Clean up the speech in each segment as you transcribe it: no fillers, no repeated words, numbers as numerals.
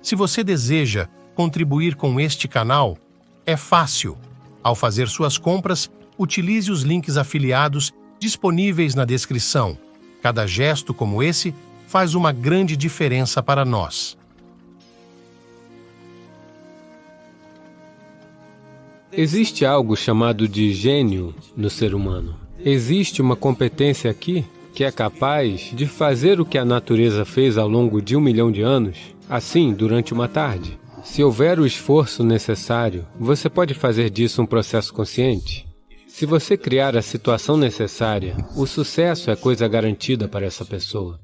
Se você deseja contribuir com este canal, é fácil. Ao fazer suas compras, utilize os links afiliados disponíveis na descrição. Cada gesto como esse faz uma grande diferença para nós. Existe algo chamado de gênio no ser humano. Existe uma competência aqui que é capaz de fazer o que a natureza fez ao longo de 1 milhão de anos, assim, durante uma tarde. Se houver o esforço necessário, você pode fazer disso um processo consciente. Se você criar a situação necessária, o sucesso é coisa garantida para essa pessoa.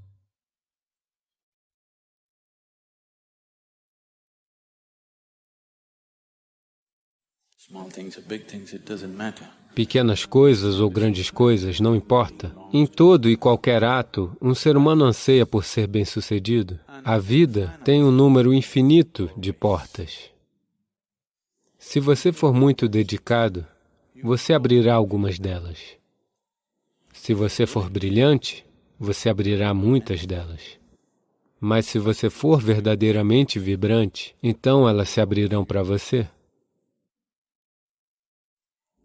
Pequenas coisas ou grandes coisas, não importa. Em todo e qualquer ato, um ser humano anseia por ser bem-sucedido. A vida tem um número infinito de portas. Se você for muito dedicado, você abrirá algumas delas. Se você for brilhante, você abrirá muitas delas. Mas se você for verdadeiramente vibrante, então elas se abrirão para você.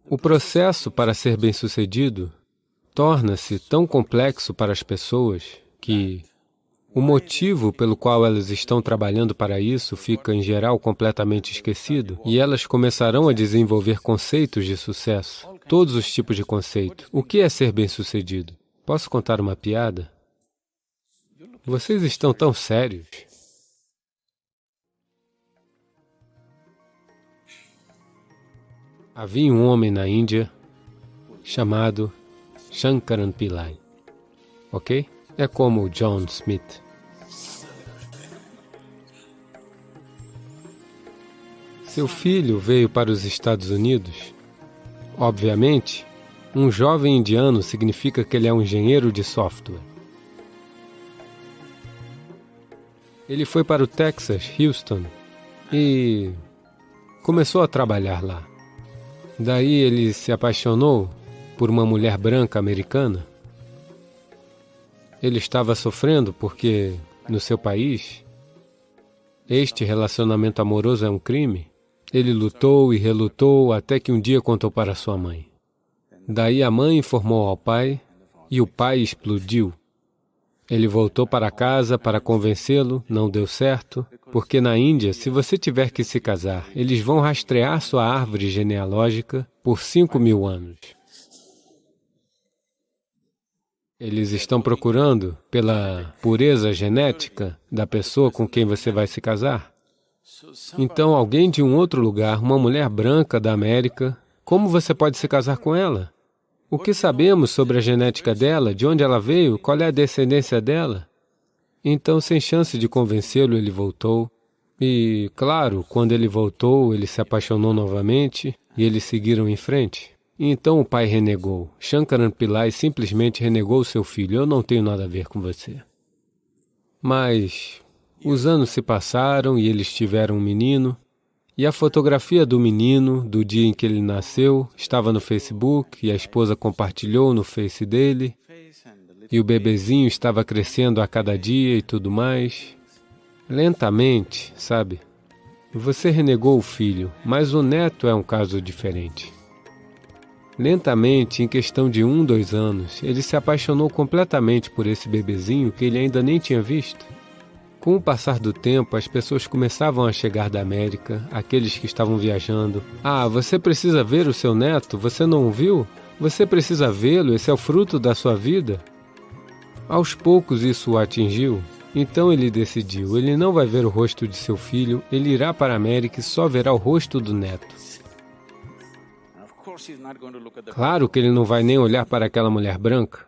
O processo para ser bem-sucedido torna-se tão complexo para as pessoas que o motivo pelo qual elas estão trabalhando para isso fica, em geral, completamente esquecido, e elas começarão a desenvolver conceitos de sucesso, todos os tipos de conceito. O que é ser bem-sucedido? Posso contar uma piada? Vocês estão tão sérios. Havia um homem na Índia chamado Shankaran Pillai, ok? É como John Smith. Seu filho veio para os Estados Unidos. Obviamente, um jovem indiano significa que ele é um engenheiro de software. Ele foi para o Texas, Houston, e começou a trabalhar lá. Daí ele se apaixonou por uma mulher branca americana. Ele estava sofrendo porque, no seu país, este relacionamento amoroso é um crime. Ele lutou e relutou até que um dia contou para sua mãe. Daí a mãe informou ao pai e o pai explodiu. Ele voltou para casa para convencê-lo, não deu certo, porque na Índia, se você tiver que se casar, eles vão rastrear sua árvore genealógica por 5.000 anos. Eles estão procurando pela pureza genética da pessoa com quem você vai se casar. Então, alguém de um outro lugar, uma mulher branca da América, como você pode se casar com ela? O que sabemos sobre a genética dela, de onde ela veio, qual é a descendência dela? Então, sem chance de convencê-lo, ele voltou. E, claro, quando ele voltou, ele se apaixonou novamente e eles seguiram em frente. E então o pai renegou. Shankaran Pillai simplesmente renegou seu filho. Eu não tenho nada a ver com você. Mas os anos se passaram e eles tiveram um menino. E a fotografia do menino, do dia em que ele nasceu, estava no Facebook e a esposa compartilhou no Face dele. E o bebezinho estava crescendo a cada dia e tudo mais. Lentamente, sabe? Você renegou o filho, mas o neto é um caso diferente. Lentamente, em questão de 1, 2 anos, ele se apaixonou completamente por esse bebezinho que ele ainda nem tinha visto. Com o passar do tempo, as pessoas começavam a chegar da América, aqueles que estavam viajando. Ah, você precisa ver o seu neto? Você não o viu? Você precisa vê-lo? Esse é o fruto da sua vida? Aos poucos isso o atingiu. Então ele decidiu, ele não vai ver o rosto de seu filho, ele irá para a América e só verá o rosto do neto. Claro que ele não vai nem olhar para aquela mulher branca.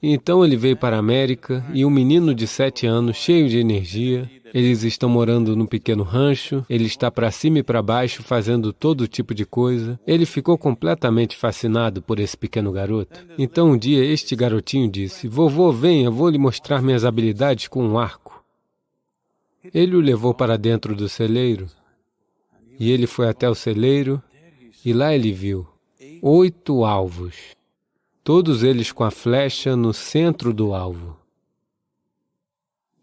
Então ele veio para a América e um menino de 7 anos, cheio de energia, eles estão morando num pequeno rancho, ele está para cima e para baixo fazendo todo tipo de coisa. Ele ficou completamente fascinado por esse pequeno garoto. Então um dia este garotinho disse, vovô, venha, vou lhe mostrar minhas habilidades com um arco. Ele o levou para dentro do celeiro e ele foi até o celeiro e lá ele viu 8 alvos. Todos eles com a flecha no centro do alvo.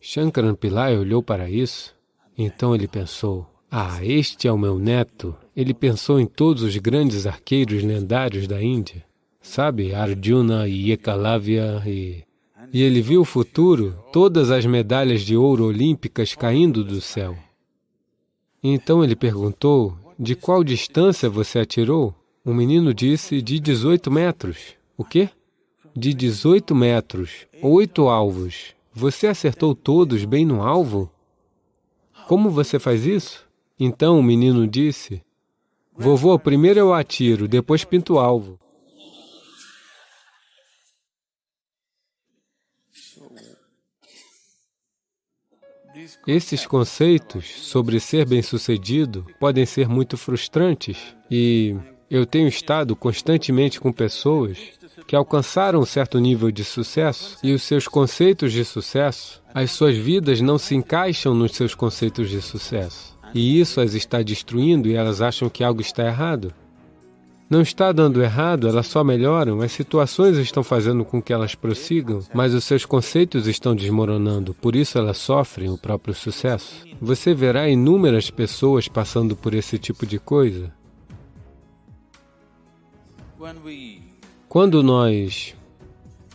Shankaran Pillai olhou para isso Então ele pensou, este é o meu neto. Ele pensou em todos os grandes arqueiros lendários da Índia. Sabe, Arjuna e Ekalavya e ele viu o futuro, todas as medalhas de ouro olímpicas caindo do céu. Então ele perguntou, de qual distância você atirou? O menino disse, de 18 metros. O quê? De 18 metros, 8 alvos. Você acertou todos bem no alvo? Como você faz isso? Então o menino disse, vovô, primeiro eu atiro, depois pinto o alvo. Esses conceitos sobre ser bem-sucedido podem ser muito frustrantes e eu tenho estado constantemente com pessoas que alcançaram um certo nível de sucesso e os seus conceitos de sucesso, as suas vidas não se encaixam nos seus conceitos de sucesso. E isso as está destruindo e elas acham que algo está errado. Não está dando errado, elas só melhoram, as situações estão fazendo com que elas prossigam, mas os seus conceitos estão desmoronando, por isso elas sofrem o próprio sucesso. Você verá inúmeras pessoas passando por esse tipo de coisa. Quando nós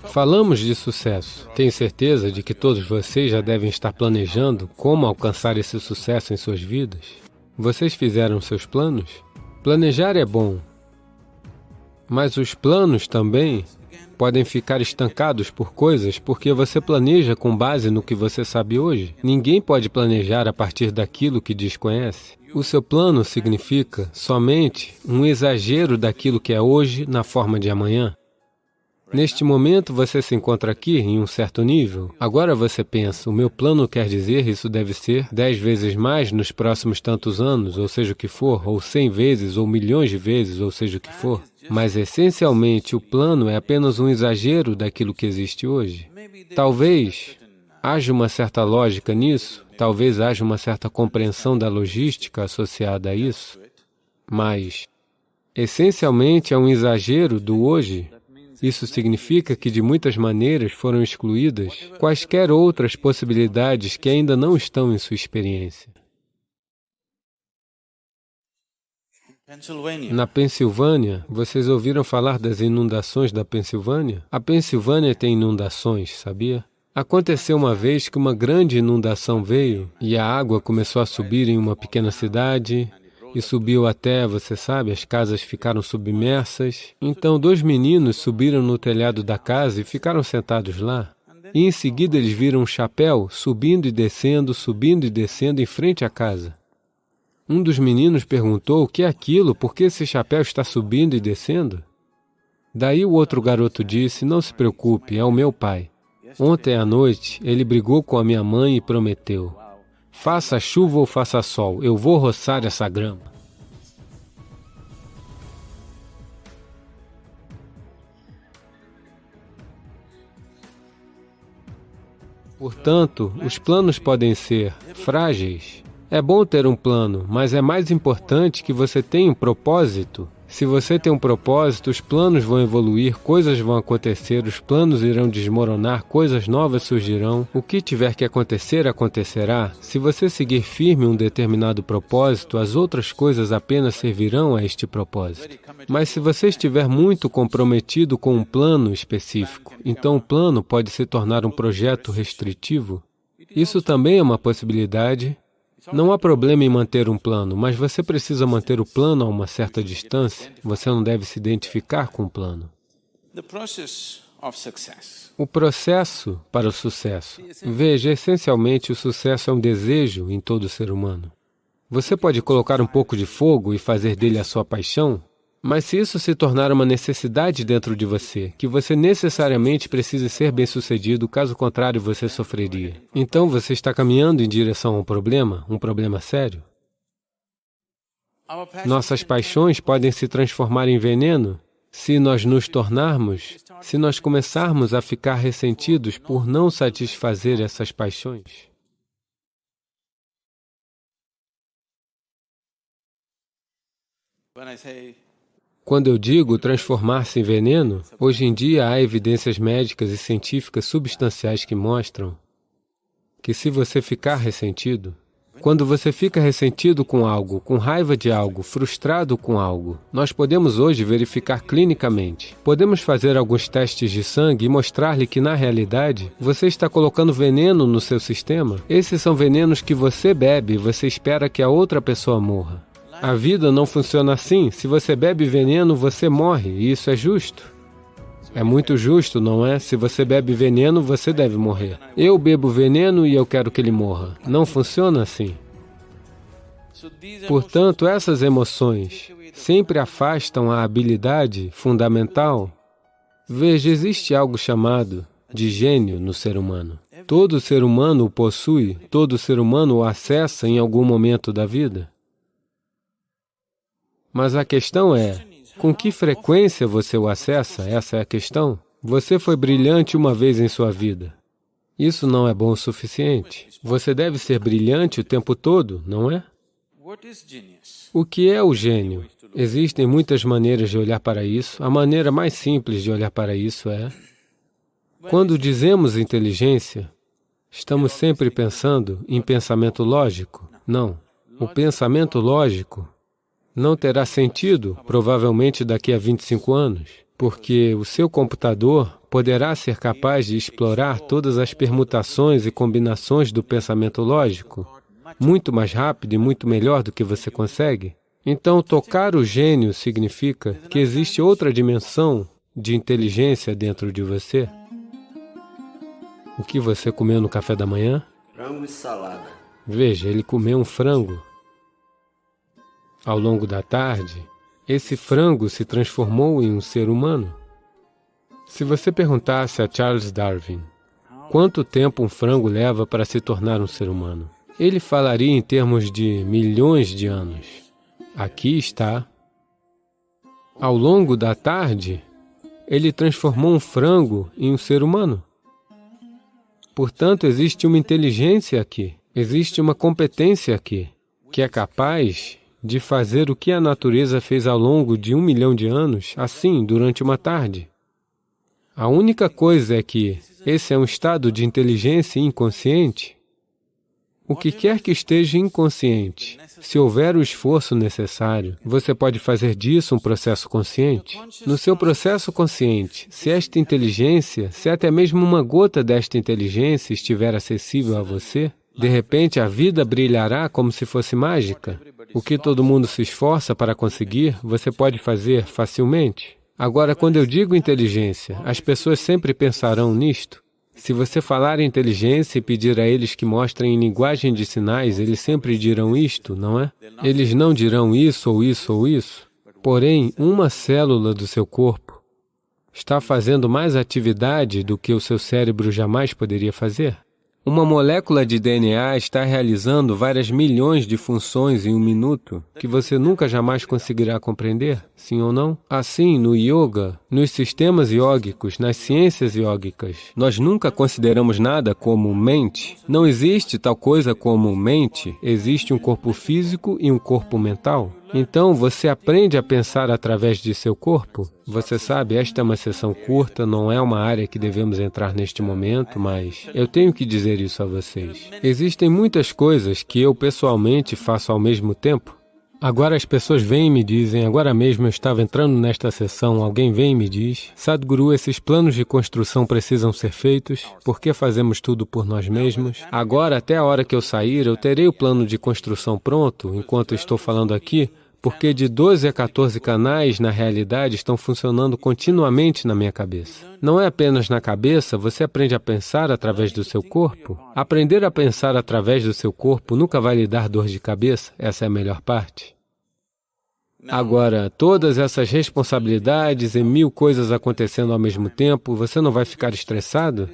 falamos de sucesso, tenho certeza de que todos vocês já devem estar planejando como alcançar esse sucesso em suas vidas. Vocês fizeram seus planos? Planejar é bom. Mas os planos também podem ficar estancados por coisas porque você planeja com base no que você sabe hoje. Ninguém pode planejar a partir daquilo que desconhece. O seu plano significa somente um exagero daquilo que é hoje na forma de amanhã. Neste momento você se encontra aqui em um certo nível. Agora você pensa, o meu plano quer dizer isso deve ser 10 vezes mais nos próximos tantos anos, ou seja o que for, ou 100 vezes, ou milhões de vezes, ou seja o que for. Mas essencialmente o plano é apenas um exagero daquilo que existe hoje. Talvez haja uma certa lógica nisso, talvez haja uma certa compreensão da logística associada a isso, mas essencialmente é um exagero do hoje. Isso significa que, de muitas maneiras, foram excluídas quaisquer outras possibilidades que ainda não estão em sua experiência. Na Pensilvânia, vocês ouviram falar das inundações da Pensilvânia? A Pensilvânia tem inundações, sabia? Aconteceu uma vez que uma grande inundação veio e a água começou a subir em uma pequena cidade, e subiu até, você sabe, as casas ficaram submersas. Então 2 meninos subiram no telhado da casa e ficaram sentados lá. E em seguida eles viram um chapéu subindo e descendo em frente à casa. Um dos meninos perguntou, o que é aquilo? Por que esse chapéu está subindo e descendo? Daí o outro garoto disse, não se preocupe, é o meu pai. Ontem à noite ele brigou com a minha mãe e prometeu, faça chuva ou faça sol, eu vou roçar essa grama. Portanto, os planos podem ser frágeis. É bom ter um plano, mas é mais importante que você tenha um propósito. Se você tem um propósito, os planos vão evoluir, coisas vão acontecer, os planos irão desmoronar, coisas novas surgirão. O que tiver que acontecer, acontecerá. Se você seguir firme um determinado propósito, as outras coisas apenas servirão a este propósito. Mas se você estiver muito comprometido com um plano específico, então o plano pode se tornar um projeto restritivo. Isso também é uma possibilidade. Não há problema em manter um plano, mas você precisa manter o plano a uma certa distância. Você não deve se identificar com o plano. O processo para o sucesso. Veja, essencialmente, o sucesso é um desejo em todo ser humano. Você pode colocar um pouco de fogo e fazer dele a sua paixão, mas se isso se tornar uma necessidade dentro de você, que você necessariamente precise ser bem-sucedido, caso contrário você sofreria. Então você está caminhando em direção a um problema sério. Nossas paixões podem se transformar em veneno se nós começarmos a ficar ressentidos por não satisfazer essas paixões. Quando eu digo transformar-se em veneno, hoje em dia há evidências médicas e científicas substanciais que mostram que se você ficar ressentido, Quando você fica ressentido com algo, com raiva de algo, frustrado com algo, nós podemos hoje verificar clinicamente. Podemos fazer alguns testes de sangue e mostrar-lhe que, na realidade, você está colocando veneno no seu sistema. Esses são venenos que você bebe e você espera que a outra pessoa morra. A vida não funciona assim. Se você bebe veneno, você morre, e isso é justo. É muito justo, não é? Se você bebe veneno, você deve morrer. Eu bebo veneno e eu quero que ele morra. Não funciona assim. Portanto, essas emoções sempre afastam a habilidade fundamental. Veja, existe algo chamado de gênio no ser humano. Todo ser humano o possui, todo ser humano o acessa em algum momento da vida. Mas a questão é, com que frequência você o acessa? Essa é a questão. Você foi brilhante uma vez em sua vida. Isso não é bom o suficiente. Você deve ser brilhante o tempo todo, não é? O que é o gênio? Existem muitas maneiras de olhar para isso. A maneira mais simples de olhar para isso é... Quando dizemos inteligência, estamos sempre pensando em pensamento lógico? Não. O pensamento lógico não terá sentido, provavelmente daqui a 25 anos, porque o seu computador poderá ser capaz de explorar todas as permutações e combinações do pensamento lógico, muito mais rápido e muito melhor do que você consegue. Então, tocar o gênio significa que existe outra dimensão de inteligência dentro de você. O que você comeu no café da manhã? Frango e salada. Veja, ele comeu um frango. Ao longo da tarde, esse frango se transformou em um ser humano. Se você perguntasse a Charles Darwin quanto tempo um frango leva para se tornar um ser humano, ele falaria em termos de milhões de anos. Aqui está. Ao longo da tarde, ele transformou um frango em um ser humano. Portanto, existe uma inteligência aqui, existe uma competência aqui, que é capaz de fazer o que a natureza fez ao longo de 1 milhão de anos, assim, durante uma tarde. A única coisa é que esse é um estado de inteligência inconsciente. O que quer que esteja inconsciente, se houver o esforço necessário, você pode fazer disso um processo consciente. No seu processo consciente, se esta inteligência, se até mesmo uma gota desta inteligência estiver acessível a você, de repente a vida brilhará como se fosse mágica. O que todo mundo se esforça para conseguir, você pode fazer facilmente. Agora, quando eu digo inteligência, as pessoas sempre pensarão nisto. Se você falar em inteligência e pedir a eles que mostrem em linguagem de sinais, eles sempre dirão isto, não é? Eles não dirão isso ou isso ou isso. Porém, uma célula do seu corpo está fazendo mais atividade do que o seu cérebro jamais poderia fazer. Uma molécula de DNA está realizando várias milhões de funções em um minuto que você nunca jamais conseguirá compreender, sim ou não? Assim, no yoga, nos sistemas iógicos, nas ciências iógicas, nós nunca consideramos nada como mente. Não existe tal coisa como mente, existe um corpo físico e um corpo mental. Então, você aprende a pensar através de seu corpo. Você sabe, esta é uma sessão curta, não é uma área que devemos entrar neste momento, mas eu tenho que dizer isso a vocês. Existem muitas coisas que eu pessoalmente faço ao mesmo tempo. Agora as pessoas vêm e me dizem, agora mesmo eu estava entrando nesta sessão, alguém vem e me diz, Sadhguru, esses planos de construção precisam ser feitos, por que fazemos tudo por nós mesmos? Agora, até a hora que eu sair, eu terei o plano de construção pronto, enquanto estou falando aqui, porque de 12 a 14 canais, na realidade, estão funcionando continuamente na minha cabeça. Não é apenas na cabeça, você aprende a pensar através do seu corpo. Aprender a pensar através do seu corpo nunca vai lhe dar dor de cabeça, essa é a melhor parte. Agora, todas essas responsabilidades e 1000 coisas acontecendo ao mesmo tempo, você não vai ficar estressado?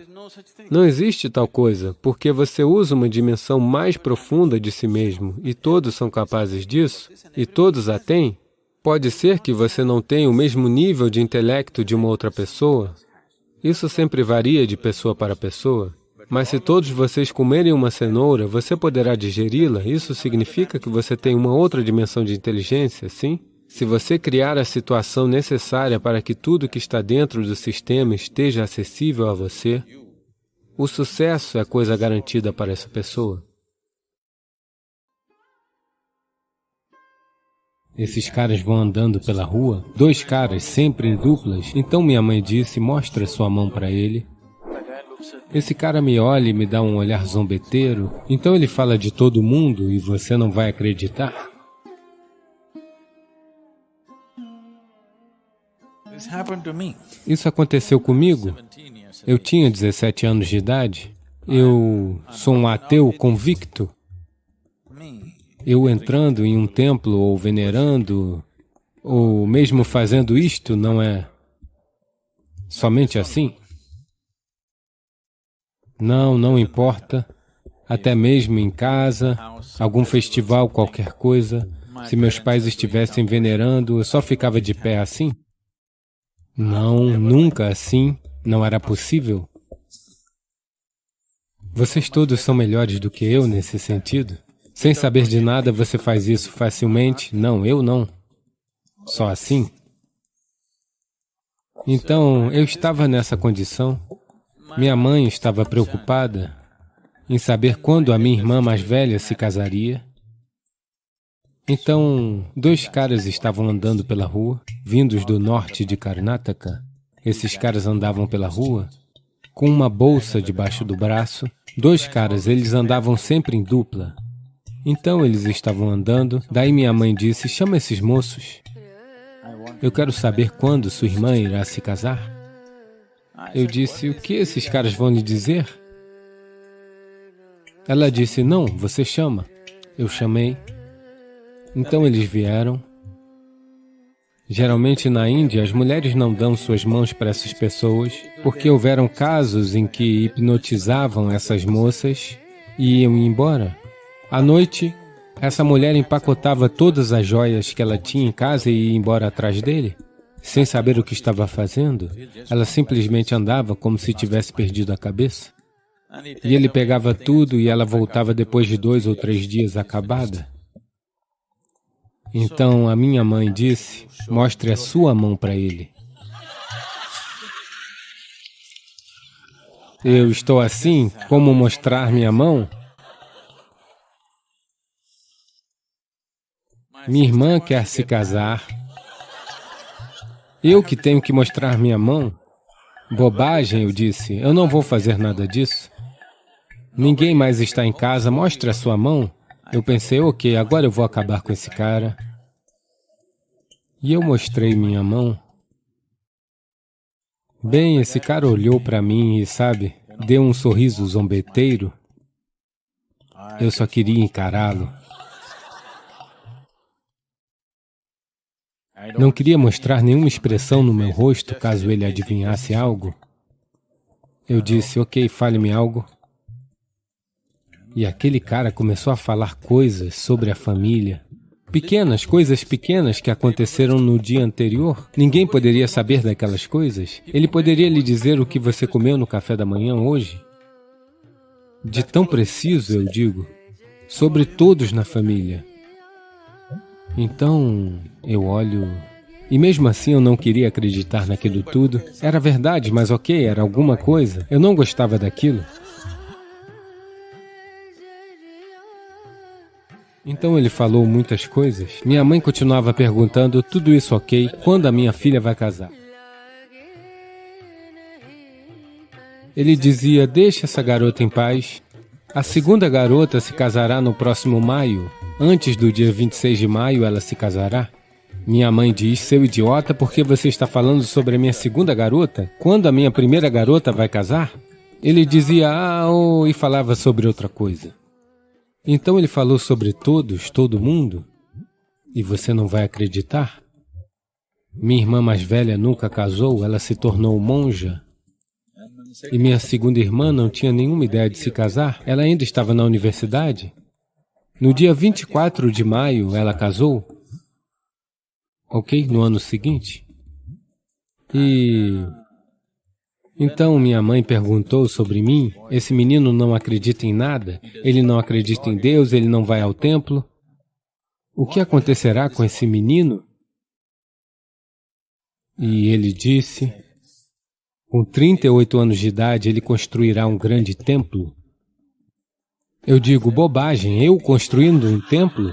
Não existe tal coisa, porque você usa uma dimensão mais profunda de si mesmo, e todos são capazes disso, e todos a têm. Pode ser que você não tenha o mesmo nível de intelecto de uma outra pessoa. Isso sempre varia de pessoa para pessoa. Mas se todos vocês comerem uma cenoura, você poderá digeri-la. Isso significa que você tem uma outra dimensão de inteligência, sim? Se você criar a situação necessária para que tudo que está dentro do sistema esteja acessível a você, o sucesso é coisa garantida para essa pessoa. Esses caras vão andando pela rua, 2 caras, sempre em duplas. Então minha mãe disse, mostra sua mão para ele. Esse cara me olha e me dá um olhar zombeteiro. Então ele fala de todo mundo e você não vai acreditar. Isso aconteceu comigo. Eu tinha 17 anos de idade. Eu sou um ateu convicto. Eu entrando em um templo ou venerando, ou mesmo fazendo isto, não é somente assim? Não importa. Até mesmo em casa, algum festival, qualquer coisa, se meus pais estivessem venerando, eu só ficava de pé assim? Não, nunca assim. Não era possível. Vocês todos são melhores do que eu nesse sentido? Sem saber de nada, você faz isso facilmente? Não, eu não. Só assim? Então, eu estava nessa condição. Minha mãe estava preocupada em saber quando a minha irmã mais velha se casaria. Então, 2 caras estavam andando pela rua, vindos do norte de Karnataka. Esses caras andavam pela rua com uma bolsa debaixo do braço. 2 caras, eles andavam sempre em dupla. Então eles estavam andando, daí minha mãe disse, chama esses moços. Eu quero saber quando sua irmã irá se casar. Eu disse, o que esses caras vão lhe dizer? Ela disse, não, você chama. Eu chamei. Então eles vieram. Geralmente na Índia, as mulheres não dão suas mãos para essas pessoas, porque houveram casos em que hipnotizavam essas moças e iam embora. À noite, essa mulher empacotava todas as joias que ela tinha em casa e ia embora atrás dele, sem saber o que estava fazendo. Ela simplesmente andava como se tivesse perdido a cabeça. E ele pegava tudo e ela voltava depois de 2 ou 3 dias acabada. Então a minha mãe disse, mostre a sua mão para ele. Eu estou assim, como mostrar minha mão? Minha irmã quer se casar. Eu que tenho que mostrar minha mão? Bobagem, eu disse. Eu não vou fazer nada disso. Ninguém mais está em casa, mostre a sua mão. Eu pensei, ok, agora eu vou acabar com esse cara. E eu mostrei minha mão. Bem, esse cara olhou para mim e, sabe, deu um sorriso zombeteiro. Eu só queria encará-lo. Não queria mostrar nenhuma expressão no meu rosto, caso ele adivinhasse algo. Eu disse, ok, fale-me algo. E aquele cara começou a falar coisas sobre a família. Pequenas, coisas pequenas que aconteceram no dia anterior. Ninguém poderia saber daquelas coisas. Ele poderia lhe dizer o que você comeu no café da manhã hoje. De tão preciso, eu digo, sobre todos na família. Então, eu olho... E mesmo assim eu não queria acreditar naquilo tudo. Era verdade, mas ok, era alguma coisa. Eu não gostava daquilo. Então ele falou muitas coisas. Minha mãe continuava perguntando, tudo isso ok, quando a minha filha vai casar? Ele dizia, deixa essa garota em paz. A segunda garota se casará no próximo maio. Antes do dia 26 de maio, ela se casará. Minha mãe diz, seu idiota, por que você está falando sobre a minha segunda garota? Quando a minha primeira garota vai casar? Ele dizia, e falava sobre outra coisa. Então ele falou sobre todos, todo mundo, e você não vai acreditar? Minha irmã mais velha nunca casou, ela se tornou monja. E minha segunda irmã não tinha nenhuma ideia de se casar, ela ainda estava na universidade. No dia 24 de maio, ela casou, ok? No ano seguinte. Então minha mãe perguntou sobre mim, esse menino não acredita em nada, ele não acredita em Deus, ele não vai ao templo. O que acontecerá com esse menino? E ele disse, com 38 anos de idade, ele construirá um grande templo. Eu digo, bobagem, eu construindo um templo?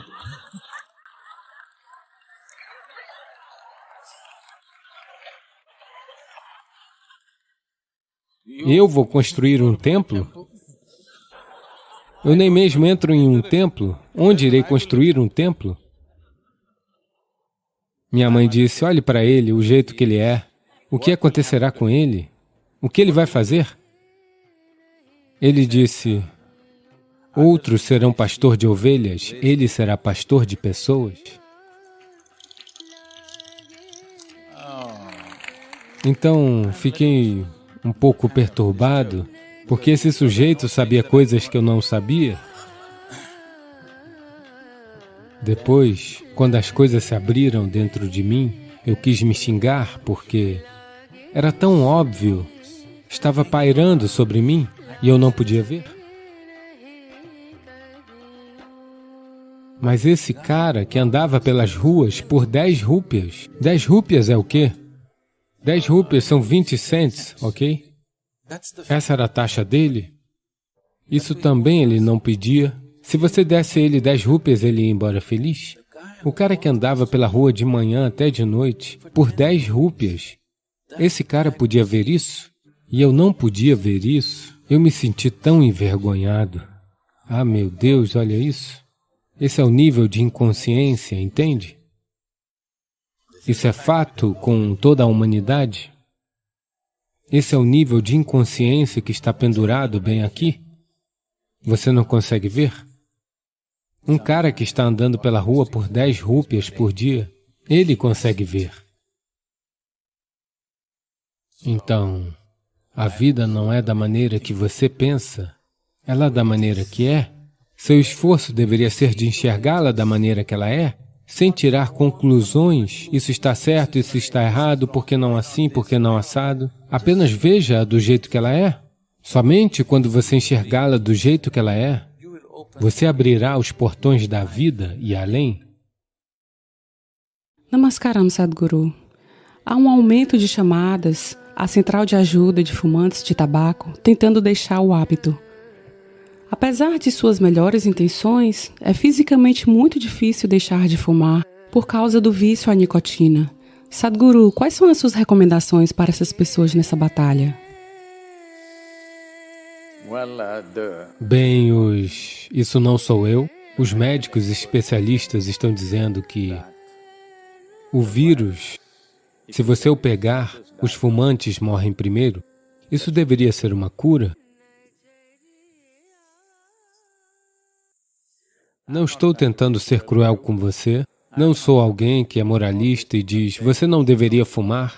Eu vou construir um templo? Eu nem mesmo entro em um templo. Onde irei construir um templo? Minha mãe disse, olhe para ele, o jeito que ele é. O que acontecerá com ele? O que ele vai fazer? Ele disse, outros serão pastor de ovelhas, ele será pastor de pessoas. Então, fiquei um pouco perturbado, porque esse sujeito sabia coisas que eu não sabia. Depois, quando as coisas se abriram dentro de mim, eu quis me xingar, porque era tão óbvio, estava pairando sobre mim e eu não podia ver. Mas esse cara que andava pelas ruas por 10 rúpias, 10 rúpias é o quê? 10 rúpias são 20 cents, ok? Essa era a taxa dele. Isso também ele não pedia. Se você desse a ele 10 rúpias, ele ia embora feliz. O cara que andava pela rua de manhã até de noite, por 10 rúpias, esse cara podia ver isso? E eu não podia ver isso. Eu me senti tão envergonhado. Ah, meu Deus, olha isso. Esse é o nível de inconsciência, entende? Isso é fato com toda a humanidade? Esse é o nível de inconsciência que está pendurado bem aqui? Você não consegue ver? Um cara que está andando pela rua por 10 rúpias por dia, ele consegue ver. Então, a vida não é da maneira que você pensa, ela é da maneira que é. Seu esforço deveria ser de enxergá-la da maneira que ela é, sem tirar conclusões, isso está certo, isso está errado, por que não assim, por que não assado. Apenas veja-a do jeito que ela é. Somente quando você enxergá-la do jeito que ela é, você abrirá os portões da vida e além. Namaskaram, Sadhguru. Há um aumento de chamadas à central de ajuda de fumantes de tabaco, tentando deixar o hábito. Apesar de suas melhores intenções, é fisicamente muito difícil deixar de fumar por causa do vício à nicotina. Sadhguru, quais são as suas recomendações para essas pessoas nessa batalha? Bem, isso não sou eu. Os médicos especialistas estão dizendo que o vírus, se você o pegar, os fumantes morrem primeiro. Isso deveria ser uma cura? Não estou tentando ser cruel com você. Não sou alguém que é moralista e diz, você não deveria fumar.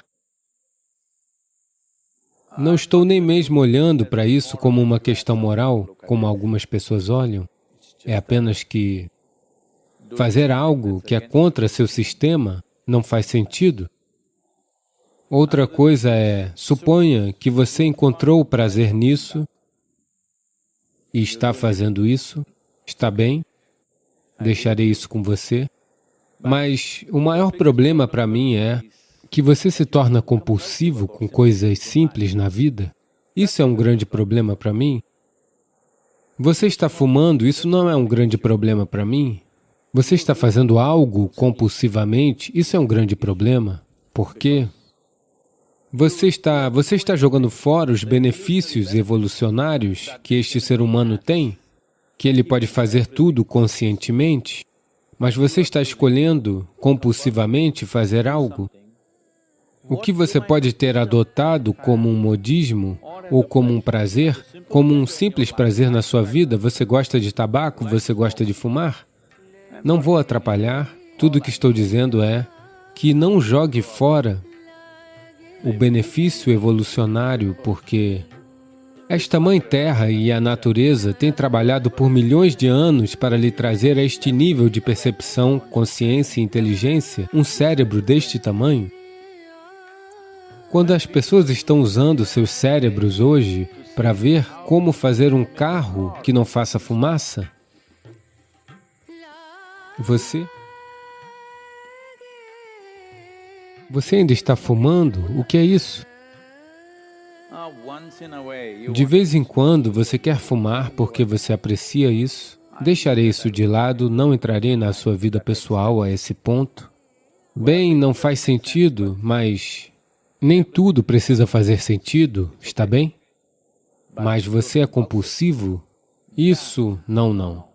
Não estou nem mesmo olhando para isso como uma questão moral, como algumas pessoas olham. É apenas que fazer algo que é contra seu sistema não faz sentido. Outra coisa é, suponha que você encontrou prazer nisso e está fazendo isso, está bem? Deixarei isso com você. Mas o maior problema para mim é que você se torna compulsivo com coisas simples na vida. Isso é um grande problema para mim. Você está fumando, isso não é um grande problema para mim. Você está fazendo algo compulsivamente, isso é um grande problema. Por quê? Você está jogando fora os benefícios evolucionários que este ser humano tem, que ele pode fazer tudo conscientemente, mas você está escolhendo compulsivamente fazer algo. O que você pode ter adotado como um modismo ou como um prazer, como um simples prazer na sua vida, você gosta de tabaco, você gosta de fumar? Não vou atrapalhar, tudo o que estou dizendo é que não jogue fora o benefício evolucionário, porque esta Mãe Terra e a natureza têm trabalhado por milhões de anos para lhe trazer a este nível de percepção, consciência e inteligência, um cérebro deste tamanho. Quando as pessoas estão usando seus cérebros hoje para ver como fazer um carro que não faça fumaça, você ainda está fumando? O que é isso? De vez em quando você quer fumar porque você aprecia isso. Deixarei isso de lado, não entrarei na sua vida pessoal a esse ponto. Bem, não faz sentido, mas nem tudo precisa fazer sentido, está bem? mas você é compulsivo? Isso, não.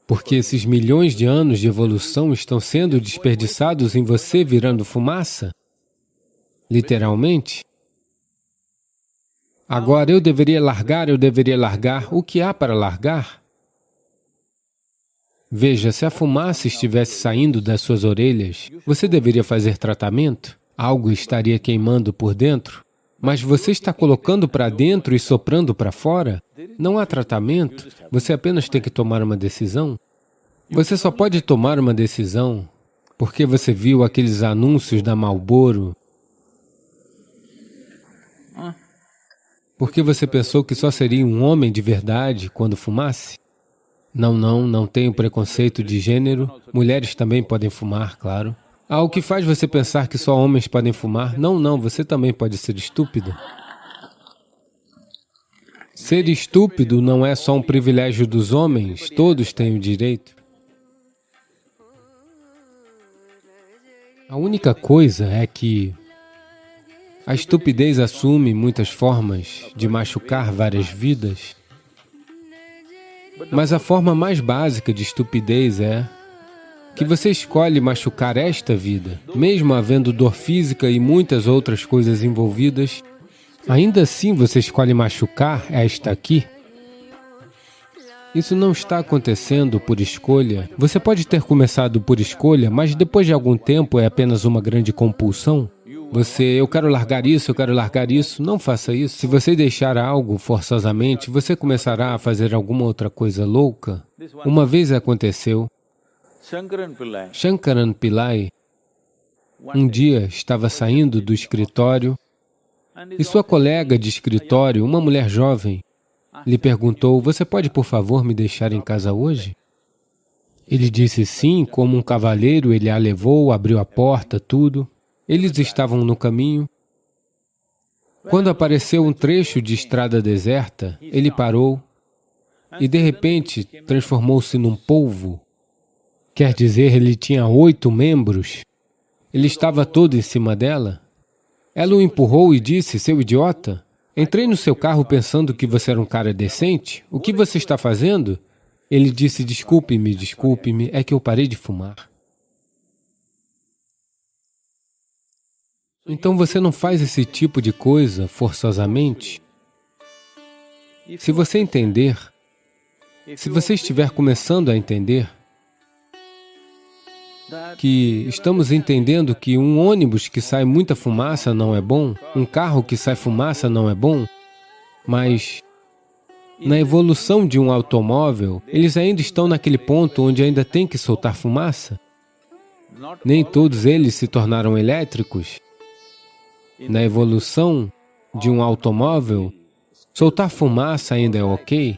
Porque esses milhões de anos de evolução estão sendo desperdiçados em você virando fumaça? Literalmente? Agora, eu deveria largar. O que há para largar? Veja, se a fumaça estivesse saindo das suas orelhas, você deveria fazer tratamento? Algo estaria queimando por dentro? Mas você está colocando para dentro e soprando para fora? Não há tratamento, você apenas tem que tomar uma decisão. Você só pode tomar uma decisão porque você viu aqueles anúncios da Marlboro, porque você pensou que só seria um homem de verdade quando fumasse? Não tenho preconceito de gênero, mulheres também podem fumar, claro. O que faz você pensar que só homens podem fumar? Não, você também pode ser estúpido. Ser estúpido não é só um privilégio dos homens, todos têm o direito. A única coisa é que a estupidez assume muitas formas de machucar várias vidas, mas a forma mais básica de estupidez é que você escolhe machucar esta vida, mesmo havendo dor física e muitas outras coisas envolvidas, ainda assim você escolhe machucar esta aqui. Isso não está acontecendo por escolha. Você pode ter começado por escolha, mas depois de algum tempo é apenas uma grande compulsão. Eu quero largar isso, não faça isso. Se você deixar algo forçosamente, você começará a fazer alguma outra coisa louca. Uma vez aconteceu, Shankaran Pillai, um dia estava saindo do escritório e sua colega de escritório, uma mulher jovem, lhe perguntou, você pode, por favor, me deixar em casa hoje? Ele disse sim, como um cavalheiro, ele a levou, abriu a porta, tudo. Eles estavam no caminho. Quando apareceu um trecho de estrada deserta, ele parou e, de repente, transformou-se num polvo. Quer dizer, ele tinha 8 membros. Ele estava todo em cima dela. Ela o empurrou e disse, seu idiota, entrei no seu carro pensando que você era um cara decente. O que você está fazendo? Ele disse, desculpe-me, é que eu parei de fumar. Então você não faz esse tipo de coisa forçosamente? Se você entender, se você estiver começando a entender, que estamos entendendo que um ônibus que sai muita fumaça não é bom, um carro que sai fumaça não é bom, mas na evolução de um automóvel, eles ainda estão naquele ponto onde ainda tem que soltar fumaça. Nem todos eles se tornaram elétricos. Na evolução de um automóvel, soltar fumaça ainda é ok.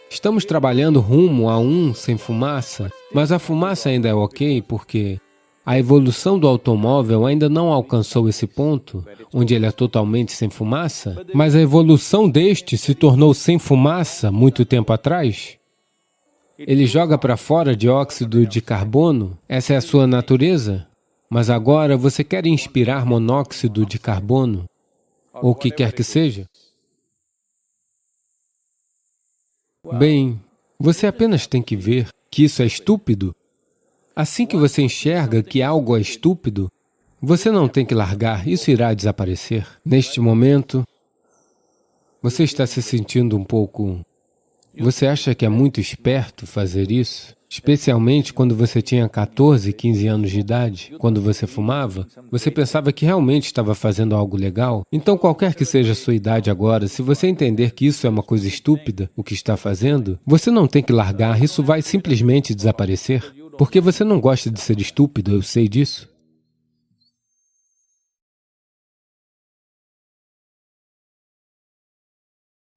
Estamos trabalhando rumo a um sem fumaça, mas a fumaça ainda é ok porque a evolução do automóvel ainda não alcançou esse ponto, onde ele é totalmente sem fumaça, mas a evolução deste se tornou sem fumaça muito tempo atrás. Ele joga para fora dióxido de carbono, essa é a sua natureza, mas agora você quer inspirar monóxido de carbono, ou o que quer que seja. Bem, você apenas tem que ver que isso é estúpido. Assim que você enxerga que algo é estúpido, você não tem que largar, isso irá desaparecer. Neste momento, você está se sentindo um pouco... Você acha que é muito esperto fazer isso? Especialmente quando você tinha 14, 15 anos de idade, quando você fumava, você pensava que realmente estava fazendo algo legal? Então, qualquer que seja a sua idade agora, se você entender que isso é uma coisa estúpida, o que está fazendo, você não tem que largar, isso vai simplesmente desaparecer. Porque você não gosta de ser estúpido, eu sei disso.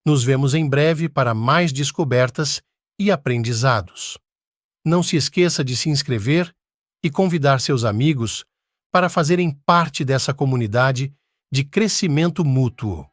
Nos vemos em breve para mais descobertas e aprendizados. Não se esqueça de se inscrever e convidar seus amigos para fazerem parte dessa comunidade de crescimento mútuo.